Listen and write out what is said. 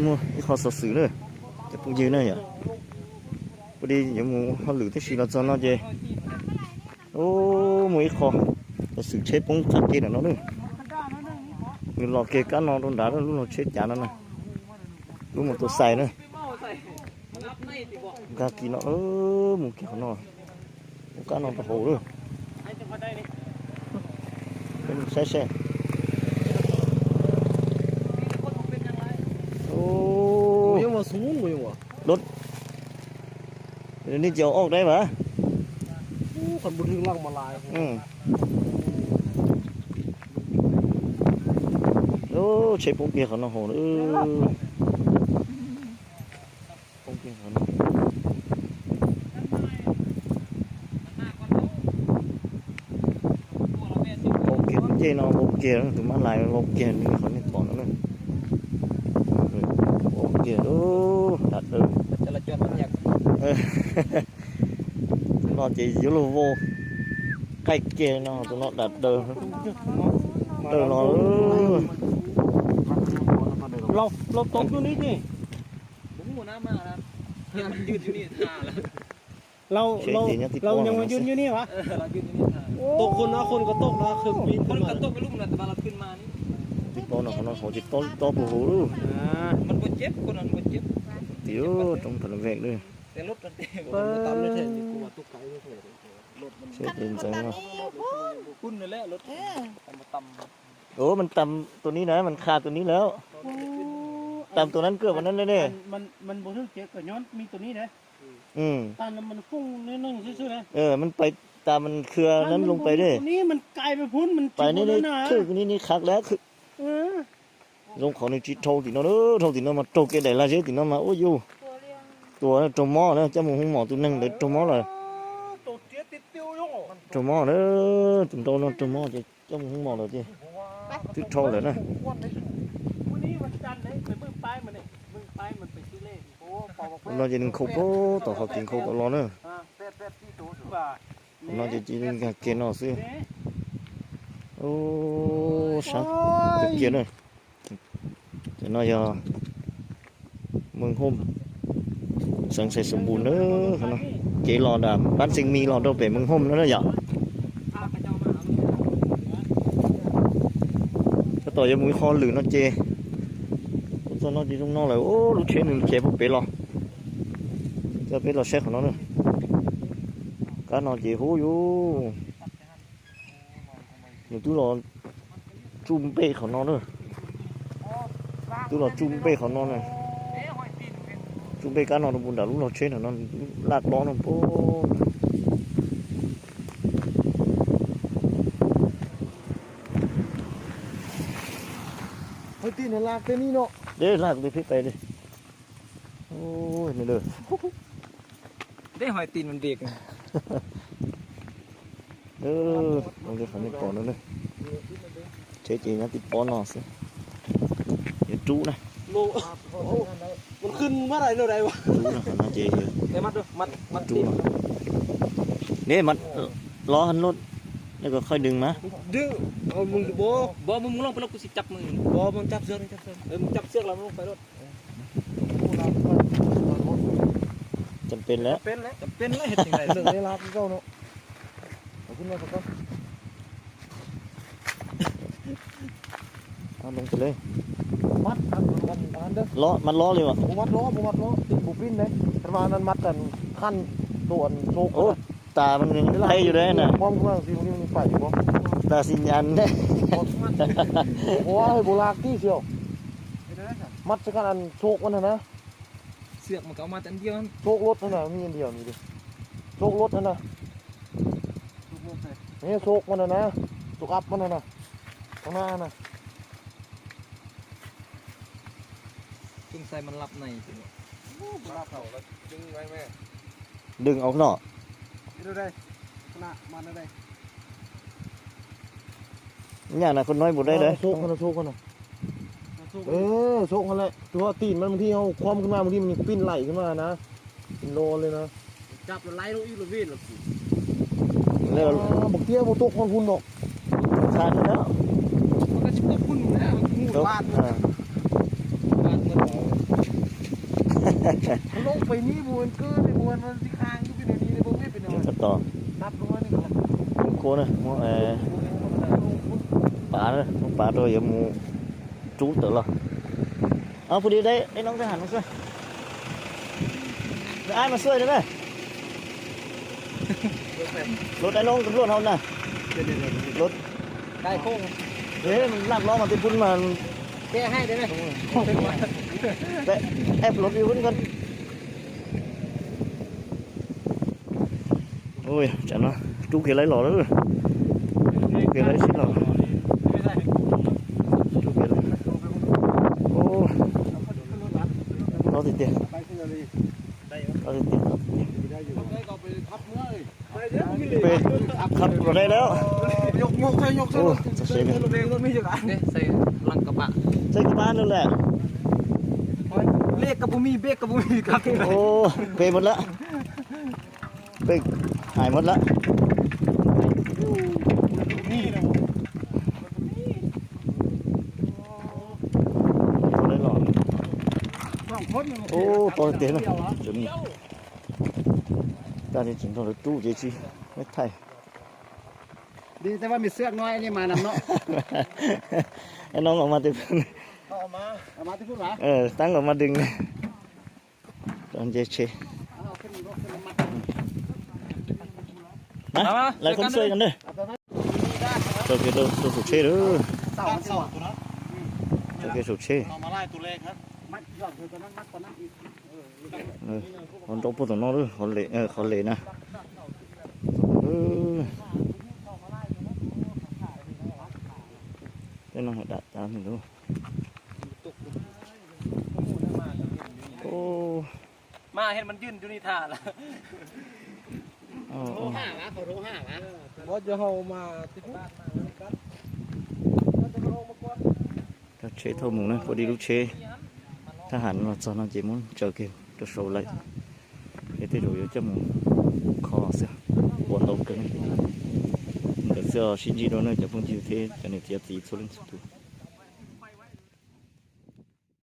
mua cái kho sốt sứ nữa cái bụng dê này nhỉ bữa đi những mù họ lử thế gì là cho nó dê ô mấy kho sốt sứ chế bông chặt kia là nó nữa người lò kê cá nó đốn đá nó lúc nó chết chán nó này lúc một tôi xài nữa gà kỳ nó một kiểu nó cá nó hồ nữa xe ô nhưng mà xuống rồi mà đốt đi chiều ốc đấy mà còn một hương lăng mà lại ô chế bông kia nó hồ nữa bông kia nó bông kia chế nó bông kia tụiมันlại bông kia nó khỏi nên bỏ nó nữa bông kia ô đặt được cho là cho nó nhặt nó chỉ giữ lô vô cái kia nó tụi nó đặt được từ nó lâu tốt như ní nhỉ đúng một năm mà làยืนอยู่นี่ท่าแล้ว เรายังมายืนอยู่นี่วะ เรายืนอยู่นี่ท่า ตกคนนะคนก็ตกนะคือปีน คน ขึ้น กั มาน ตกไปลุ่มนะแต่ว่าเราขึ้นมานี่ ที่โตnó nó hồ chỉ to bù hú luôn มันบ่เจ็บคนนั้นบ่เจ็บ tiểu trong phần làm việc nữa แต่รถมันเต็ม มันตามเลยแทนกูว่าตกไกลเลยรถมัน chết đến giống nó คุ้นนั่นแหละรถมันต่ำ ủa mình tầmตัวนี้นะมันคาตัวนี้แล้วตามตัวนั้นเกือบวันนั้นเลยเนี่ย มันบ่ถึงเจ็บก็ย้อนมีตัวนี้นะ ตามมันฟุ้งนิดนึงซื่อๆนะ มันไปตามมันเครือนั้นลงไปด้วย ตัวนี้มันไกลไปพุ่นมัน ไปนี่นี่คือนี่คักแล้วคือลงเขาในจิตโทติnó nữaโทติnó mà trâu cái này là gì thì nó mà ôi du ตัวtrâu mò nữa cho một hung mò tụi nâng để trâu mò rồi ตัวเจี๊ยบติดติ้วอยู่ trâu mò nữa tụi trâu nó trâu mò chứ cho một hung mò rồi chứ thích trâu rồi nè วันนี้วันจันทร์เลยไปเบิ่งป้ายมันนี่เบิ่งป้ายมันไปซื้อเลขโอ้ปอก nó chỉ đừng khâu cố tỏ họ tiền khâu có lo nữa เป็ดที่ตัวว่า nó chỉ đừng kia nó xưa ô sao cái kia này thì nó giờ mừng hôm sáng sẽ sum bùn nữa nó chỉ lò đàm bán sinh mi lò đâu về mừng hôm nữa đó giờ cái tỏi mũi kho lử nó chê cho nó đi trong nó là ô lúc chế mình chế một bể lò cho bể lò xe của nó nữa cá nó chỉ hú vô nhiều thứ lò chum bể của nó nữa thứ lò chum bể của nó này chum bể cá nó buồn đảo lúc nó chế nó lạc bó nó bố hơi tin là lạc tên đi nọ để lạc đi phía tây đi ôi này được ได้หอยตีนมันเด็ก không biết phải còn nữa chế chỉ nhá tít bó nó xí để trụ này โลมันขึ้นเมื่อไหร่เท่าไหร่วะ trụ này nó chế แต่มัดด้วยมัด trụ này nè mặt lo hân luôn đây có khơi đừng mà ดึงเอามึงบ่ บ่มึงลงไปลงกูสิจับมือ บ่มึงจับเชือกมึงจับเชือกแล้วมึงลงไปรถ จำเป็นแล้ว เป็นแล้ว จะเป็นแล้วเฮ็ดจังได๋ เรื่องนี้ลาบเจ้าเนาะเอาขึ้นมาสักก่อน เอาลงไปเลย มัดกันเด้อ ล้อมันล้อเลยวะ บ่มัดล้อติดบุปิ้นเลยแต่ว่านั้นมัดกันขั้นตัวโชก โอ้ตามันยังไล่อยู่เลยน่ะ พร้อมขึ้นมาสิมันไปอยู่บ่ ตาสิญญาณเนี่ย โอ้ยโบราณที่เชียวมัดสักกันอันโชกมันนะ เสือกมันก็เอามาแต่อันเดียว โชครถนั่นน่ะมีอันเดียวนี่ดิโชครถนั่นน่ะนี่โชคมันน่ะนะโชคอัพมันน่ะนะข้างหน้าน่ะ สงสัยมันหลับในสิ ลาบเขาแล้วดึงไว้แม่ ดึงออกเนาะ ดูได้ขนาดมันได้ เนี่ยนะคนน้อยบุดได้เลย โชคมันโชคมันโชคมันแหละตัวตีนมันบางทีเขาคว่ำขึ้นมาบางทีมันปิ้นไหลขึ้นมานะเป็นโลเลยนะจับแล้วไล่ลงอีกแล้ววิ่งแล้ว เร็ว บอกเตี้ยบอกตกคนคุณบอก ขาดแล้ว มันก็สิพวกคุณนะงู ตก บ้านมันบ้านมัน ลงไปนี่บวนเกินในบวนมันที่ค้างอยู่เป็นอย่างนี้ในบวนไม่เป็นอย่าง Chúng นี้ ta tỏ นับลงมานี่ก่อน cô này mua bà nữa bà rồi giờ mua chú tự lo phụ đi đây đây nó cái hẳn nó xuôi ai mà xuôi đấy này lột đây luôn luôn không nè lột ได้โค้ง thế mình làm lo mà tiền phun mà แก้ให้ได้ไหม đấy em lột đi vẫn con ôi chả nó chú kia lấy lò đó rồi chú kia lấy xí lò chú kia lấy ô nó thì tiền nó thì tiền về khắp vào đây đó ยกใส่ยกใส่ ô sẽ xe này รถไม่จังอ่ะ เนี่ยใส่ลังกระบะ xe cái ban nữa nè เลขกับบุมีเบรกกับบุมีครับ ô về một lạ về hải một lạ นี่นะ tôi lấy lò สองคน ô to tiền rồi chuẩn ta thì chúng tôi là tu chế chiไม่ไทย ดีแต่ว่ามีเสื้อน้อยนี่มานำเนาะ ไอ้น้องออกมาติด เอามาที่พูดหรอ ตั้งออกมาดึงตอนเจเชนะหลายคนช่วยกันด้วยตัวเกตัวสุเชด้วย เต่ามันเต่าตัวนั้น ตัวเกสุเช เอามาไล่ตัวเลขครับ มัดยอดคือตัวนั้นมัดตัวนั้นอีก คนต้องพูดถึงน้องด้วยคนเละคนเละนะcái nó đặt ra mình luôn ô มาเห็นมันยืนอยู่นี่ท่าละ ờ โลห้าวะเขาโลห้าวะ ว่าจะเอามาติดบ้าน các chế thâu mùng này có đi lúc chếถ้าหันมาตอนนั้นจีมันเจอเกมจะโชว์เลยcái thế rồi cho mùng kho sao buồn đầu cái này để cho xin gì đó nữa cho phong chiếu thế cho nên tiệt gì số lên số